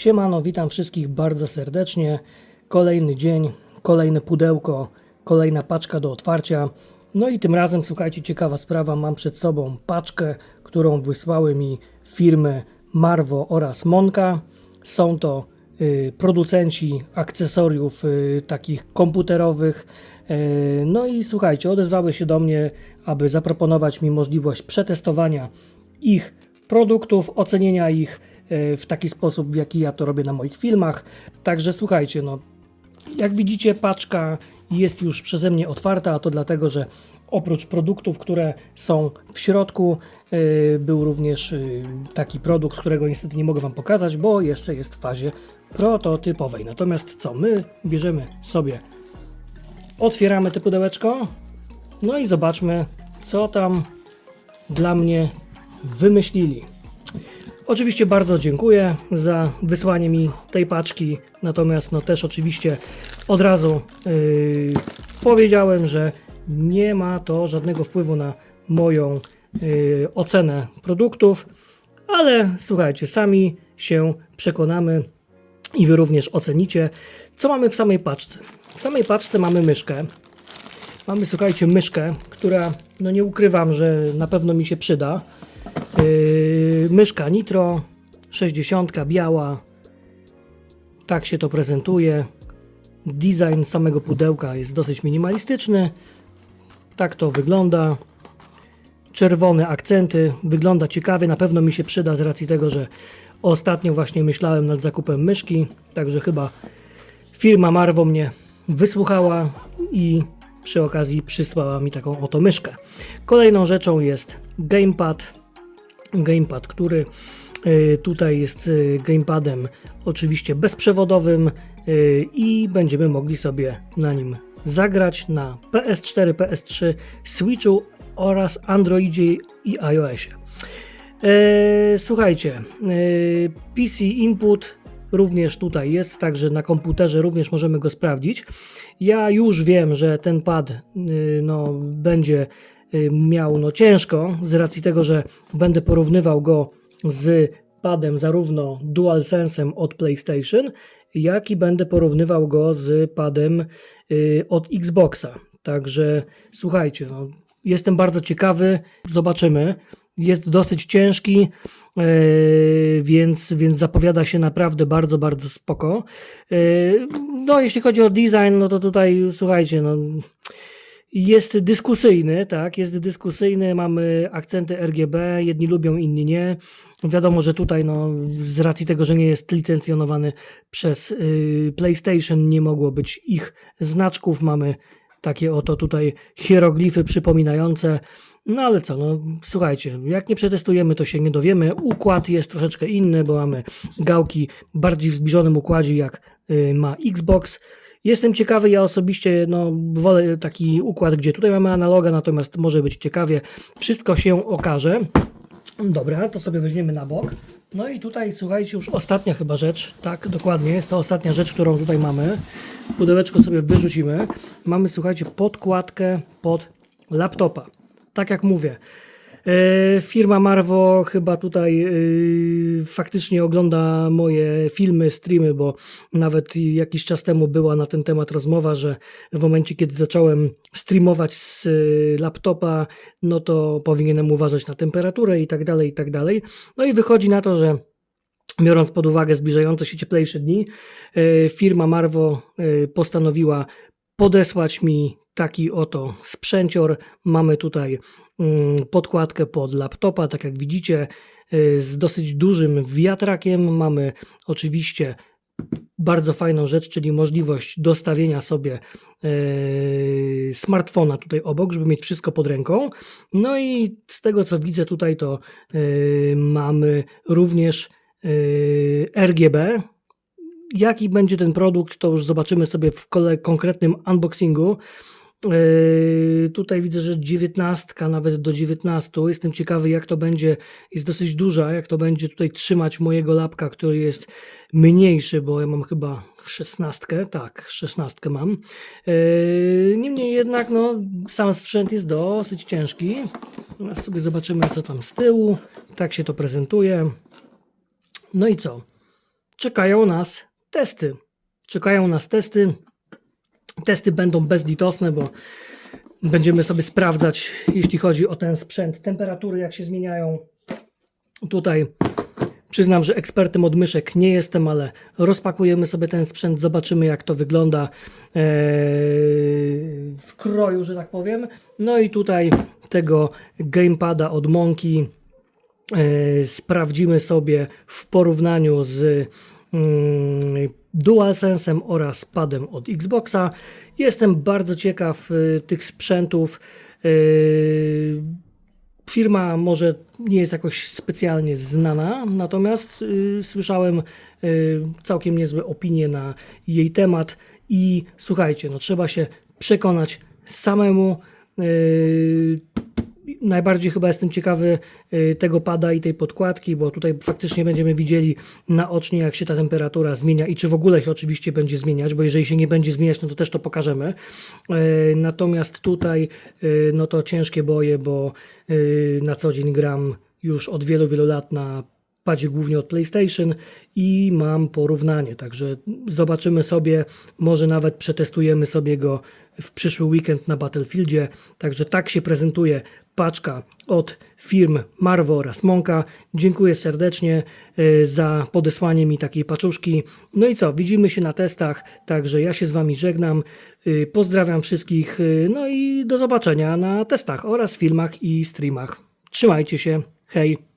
Siemano, witam wszystkich bardzo serdecznie. Kolejny dzień, kolejne pudełko, kolejna paczka do otwarcia. No i tym razem, słuchajcie, ciekawa sprawa, mam przed sobą paczkę, którą wysłały mi firmy Marvo oraz Monka. Są to producenci akcesoriów takich komputerowych. No i słuchajcie, odezwały się do mnie, aby zaproponować mi możliwość przetestowania ich produktów, ocenienia ich w taki sposób, w jaki ja to robię na moich filmach. Także słuchajcie, no jak widzicie, paczka jest już przeze mnie otwarta, a to dlatego, że oprócz produktów, które są w środku, był również taki produkt, którego niestety nie mogę Wam pokazać, bo jeszcze jest w fazie prototypowej. Natomiast co, my bierzemy sobie, otwieramy to pudełeczko, no i zobaczmy, co tam dla mnie wymyślili. Oczywiście bardzo dziękuję za wysłanie mi tej paczki, natomiast no też oczywiście od razu powiedziałem, że nie ma to żadnego wpływu na moją ocenę produktów, ale słuchajcie, sami się przekonamy i Wy również ocenicie, co mamy w samej paczce. W samej paczce mamy myszkę. Mamy, słuchajcie, myszkę, która, no nie ukrywam, że na pewno mi się przyda. Myszka Nitro 60, biała. Tak się to prezentuje. Design samego pudełka jest dosyć minimalistyczny. Tak to wygląda. Czerwone akcenty. Wygląda ciekawie. Na pewno mi się przyda z racji tego, że ostatnio właśnie myślałem nad zakupem myszki. Także chyba firma Marvo mnie wysłuchała i przy okazji przysłała mi taką oto myszkę. Kolejną rzeczą jest gamepad, który tutaj jest gamepadem oczywiście bezprzewodowym i będziemy mogli sobie na nim zagrać na PS4, PS3, Switchu oraz Androidzie i iOSie. Słuchajcie, PC input również tutaj jest, także na komputerze również możemy go sprawdzić. Ja już wiem, że ten pad no, będzie miał ciężko z racji tego, że będę porównywał go z padem zarówno DualSense'em od PlayStation, jak i będę porównywał go z padem od Xboxa. Także słuchajcie, no, jestem bardzo ciekawy, zobaczymy. Jest dosyć ciężki, więc zapowiada się naprawdę bardzo, bardzo spoko. No, jeśli chodzi o design, no to tutaj słuchajcie, no, jest dyskusyjny, tak, jest dyskusyjny, mamy akcenty RGB, jedni lubią, inni nie. Wiadomo, że tutaj no, z racji tego, że nie jest licencjonowany przez PlayStation, nie mogło być ich znaczków, mamy takie oto tutaj hieroglify przypominające. No ale co, no słuchajcie, jak nie przetestujemy, to się nie dowiemy. Układ jest troszeczkę inny, bo mamy gałki bardziej w zbliżonym układzie, jak ma Xbox. Jestem ciekawy, ja osobiście no, wolę taki układ, gdzie tutaj mamy analoga, natomiast może być ciekawie. Wszystko się okaże. Dobra, to sobie weźmiemy na bok. No i tutaj, słuchajcie, już ostatnia chyba rzecz. Tak, dokładnie, jest to ostatnia rzecz, którą tutaj mamy. Pudełeczko sobie wyrzucimy. Mamy, słuchajcie, podkładkę pod laptopa. Tak jak mówię, firma Marvo chyba tutaj faktycznie ogląda moje filmy, streamy, bo nawet jakiś czas temu była na ten temat rozmowa, że w momencie, kiedy zacząłem streamować z laptopa, no to powinienem uważać na temperaturę i tak dalej, i tak dalej. No i wychodzi na to, że biorąc pod uwagę zbliżające się cieplejsze dni, firma Marvo postanowiła podesłać mi taki oto sprzęcior. Mamy tutaj podkładkę pod laptopa, tak jak widzicie, z dosyć dużym wiatrakiem. Mamy oczywiście bardzo fajną rzecz, czyli możliwość dostawienia sobie smartfona tutaj obok, żeby mieć wszystko pod ręką. No i z tego, co widzę tutaj, to mamy również RGB. Jaki będzie ten produkt, to już zobaczymy sobie w konkretnym unboxingu. Tutaj widzę, że 19, nawet do 19. Jestem ciekawy, jak to będzie, jest dosyć duża, jak to będzie tutaj trzymać mojego lapka, który jest mniejszy, bo ja mam chyba 16, tak, 16 mam. Niemniej jednak, no, sam sprzęt jest dosyć ciężki. Teraz sobie zobaczymy, co tam z tyłu. Tak się to prezentuje. No i co? czekają nas testy. Czekają nas testy. Testy będą bezlitosne, bo będziemy sobie sprawdzać, jeśli chodzi o ten sprzęt, temperatury jak się zmieniają. Tutaj przyznam, że ekspertem od myszek nie jestem, ale rozpakujemy sobie ten sprzęt, zobaczymy jak to wygląda w kroju, że tak powiem. No i tutaj tego gamepada od Monkey sprawdzimy sobie w porównaniu z DualSense'em oraz padem od Xboxa. Jestem bardzo ciekaw tych sprzętów. Firma może nie jest jakoś specjalnie znana, natomiast słyszałem całkiem niezłe opinie na jej temat i słuchajcie, no trzeba się przekonać samemu. Najbardziej chyba jestem ciekawy tego pada i tej podkładki, bo tutaj faktycznie będziemy widzieli naocznie, jak się ta temperatura zmienia i czy w ogóle się oczywiście będzie zmieniać, bo jeżeli się nie będzie zmieniać, no to też to pokażemy. Natomiast tutaj no to ciężkie boje, bo na co dzień gram już od wielu, wielu lat na padzie głównie od PlayStation i mam porównanie, także zobaczymy sobie, może nawet przetestujemy sobie go w przyszły weekend na Battlefieldzie, także tak się prezentuje paczka od firm Marvo oraz Monka. Dziękuję serdecznie za podesłanie mi takiej paczuszki. No i co, widzimy się na testach, także ja się z Wami żegnam, pozdrawiam wszystkich, no i do zobaczenia na testach oraz filmach i streamach. Trzymajcie się, hej!